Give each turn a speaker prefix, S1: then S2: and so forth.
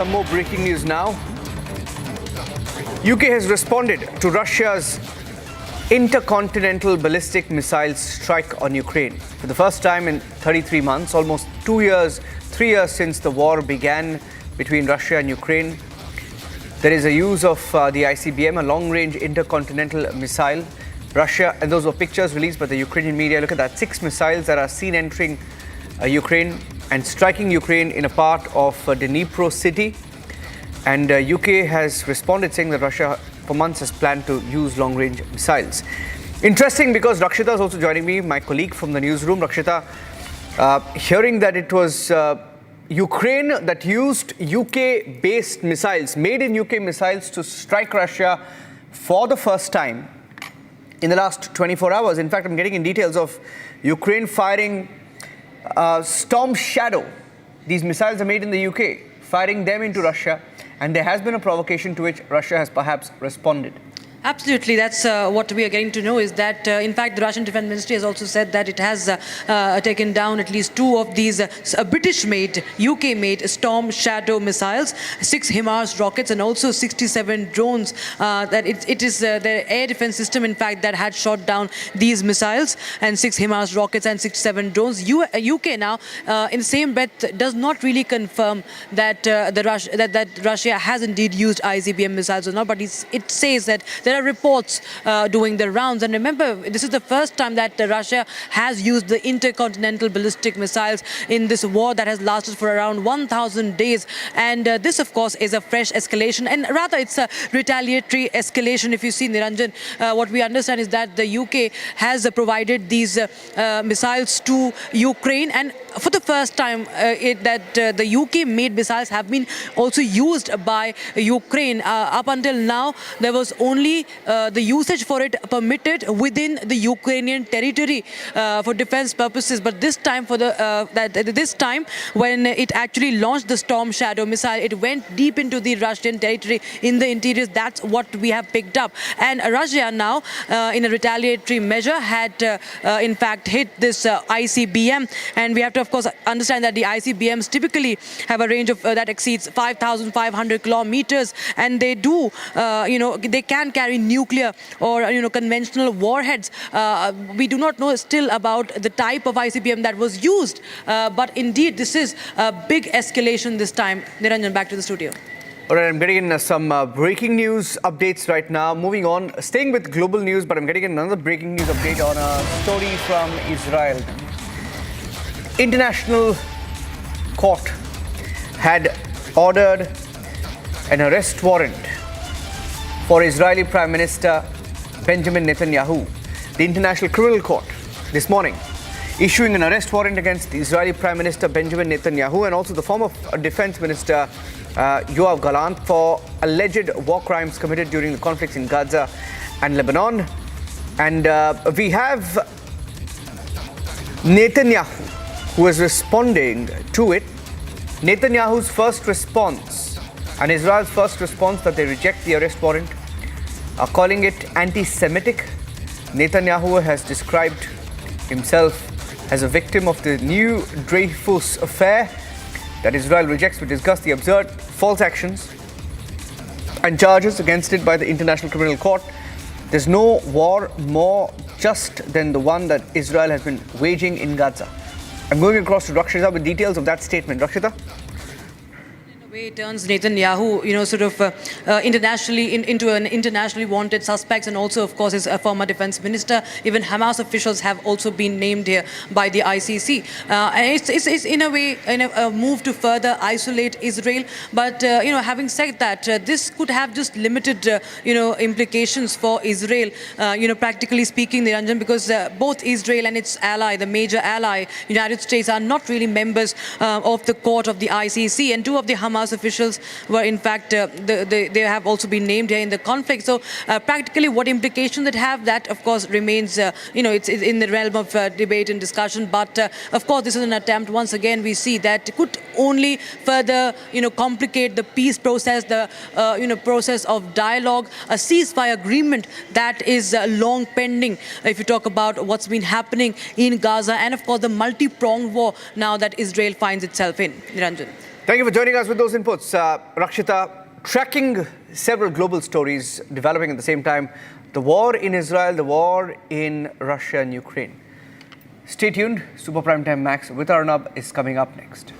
S1: Some more breaking news now. UK has responded to Russia's intercontinental ballistic missile strike on Ukraine. For the first time in 33 months, almost 3 years since the war began between Russia and Ukraine, there is a use of the ICBM, a long-range intercontinental missile. Russia, and those were pictures released by the Ukrainian media. Look at that, 6 missiles that are seen entering Ukraine and striking Ukraine in a part of Dnipro city. And UK has responded saying that Russia for months has planned to use long-range missiles. Interesting, because Rakshita is also joining me, my colleague from the newsroom. Rakshita, hearing that it was Ukraine that used UK-based missiles, made in UK missiles, to strike Russia for the first time in the last 24 hours. In fact, I'm getting in details of Ukraine firing Storm Shadow. These missiles are made in the UK, firing them into Russia, and there has been a provocation to which Russia has perhaps responded.
S2: Absolutely. That's what we are getting to know, is that, in fact, the Russian Defense Ministry has also said that it has taken down at least 2 of these British-made, UK-made Storm Shadow missiles, 6 HIMARS rockets, and also 67 drones. That it is the air defense system, in fact, that had shot down these missiles, and 6 HIMARS rockets and 67 drones. UK now, in the same breath, does not really confirm that that Russia has indeed used ICBM missiles or not, but it says that there are reports doing the rounds. And remember, this is the first time that Russia has used the intercontinental ballistic missiles in this war that has lasted for around 1,000 days. And this, of course, is a fresh escalation, and rather it's a retaliatory escalation. If you see, Niranjan, what we understand is that the UK has provided these missiles to Ukraine, and for the first time the UK-made missiles have been also used by Ukraine. Up until now, there was only the usage for it permitted within the Ukrainian territory for defense purposes. But this time, this time when it actually launched the Storm Shadow missile, it went deep into the Russian territory in the interiors. That's what we have picked up. And Russia now, in a retaliatory measure, had in fact hit this ICBM. And we have to, of course, understand that the ICBMs typically have a range of that exceeds 5,500 kilometers, and they do, they can carry nuclear or conventional warheads. We do not know still about the type of ICBM that was used, but indeed this is a big escalation this time. Niranjan, back to the studio.
S1: All right, I'm getting in some breaking news updates right now. Moving on, staying with global news, but I'm getting another breaking news update on a story from Israel. International Court had ordered an arrest warrant for Israeli Prime Minister Benjamin Netanyahu. The International Criminal Court this morning issuing an arrest warrant against the Israeli Prime Minister Benjamin Netanyahu and also the former Defense Minister Yoav Gallant for alleged war crimes committed during the conflicts in Gaza and Lebanon. And we have Netanyahu, who is responding to it. Netanyahu's first response and Israel's first response, that they reject the arrest warrant, are calling it anti-Semitic. Netanyahu has described himself as a victim of the new Dreyfus affair that Israel rejects. We discuss the absurd false actions and charges against it by the International Criminal Court. There's no war more just than the one that Israel has been waging in Gaza. I'm going across to Rakshita with details of that statement. Rakshita?
S2: It turns Netanyahu, internationally into an internationally wanted suspect, and also, of course, is a former defense minister. Even Hamas officials have also been named here by the ICC. And it's in a way a move to further isolate Israel. But having said that, this could have just limited implications for Israel. Practically speaking, Niranjan, because both Israel and its ally, the major ally, United States, are not really members of the court of the ICC, and 2 of the Hamas officials were, in fact, they have also been named here in the conflict. So practically what implications it have, that of course remains, it's in the realm of debate and discussion. But of course this is an attempt, once again we see, that could only further complicate the peace process, the process of dialogue, a ceasefire agreement that is long pending, if you talk about what's been happening in Gaza, and of course the multi-pronged war now that Israel finds itself in. Niranjan.
S1: Thank you for joining us with those inputs. Rakshita, tracking several global stories developing at the same time, the war in Israel, the war in Russia and Ukraine. Stay tuned. Super Prime Time Max with Arnab is coming up next.